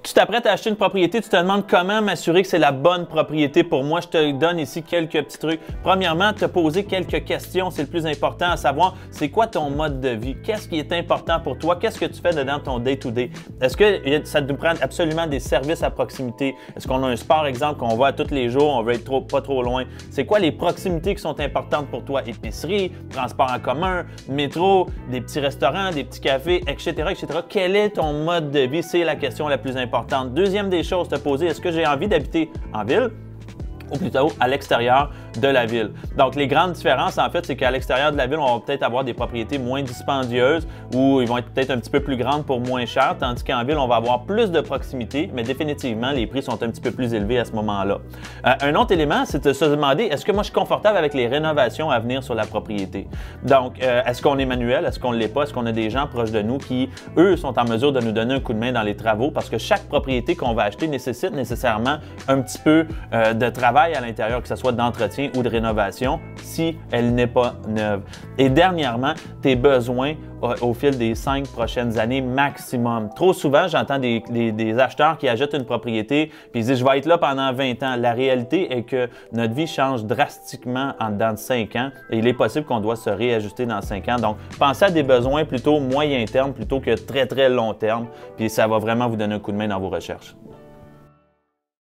Tu t'apprêtes à acheter une propriété, tu te demandes comment m'assurer que c'est la bonne propriété pour moi. Je te donne ici quelques petits trucs. Premièrement, te poser quelques questions, c'est le plus important à savoir. C'est quoi ton mode de vie? Qu'est-ce qui est important pour toi? Qu'est-ce que tu fais dedans ton day-to-day? Est-ce que ça nous prend absolument des services à proximité? Est-ce qu'on a un sport, exemple, qu'on va à tous les jours, on veut être pas trop loin? C'est quoi les proximités qui sont importantes pour toi? Épicerie, transport en commun, métro, des petits restaurants, des petits cafés, etc., etc. Quel est ton mode de vie? C'est la question la plus importante. Deuxième des choses, te poser, est-ce que j'ai envie d'habiter en ville ou plutôt à l'extérieur de la ville? Donc, les grandes différences, en fait, c'est qu'à l'extérieur de la ville, on va peut-être avoir des propriétés moins dispendieuses ou ils vont être peut-être un petit peu plus grandes pour moins cher, tandis qu'en ville, on va avoir plus de proximité, mais définitivement, les prix sont un petit peu plus élevés à ce moment-là. Un autre élément, c'est de se demander, est-ce que moi, je suis confortable avec les rénovations à venir sur la propriété? Donc, est-ce qu'on est manuel? Est-ce qu'on ne l'est pas? Est-ce qu'on a des gens proches de nous qui, eux, sont en mesure de nous donner un coup de main dans les travaux? Parce que chaque propriété qu'on va acheter nécessite nécessairement un petit peu de travail à l'intérieur, que ce soit d'entretien ou de rénovation, si elle n'est pas neuve. Et dernièrement, tes besoins au fil des 5 prochaines années maximum. Trop souvent, j'entends des acheteurs qui achètent une propriété puis ils disent « je vais être là pendant 20 ans ». La réalité est que notre vie change drastiquement en dedans de 5 ans et il est possible qu'on doit se réajuster dans 5 ans. Donc, pensez à des besoins plutôt moyen terme plutôt que très, très long terme puis ça va vraiment vous donner un coup de main dans vos recherches.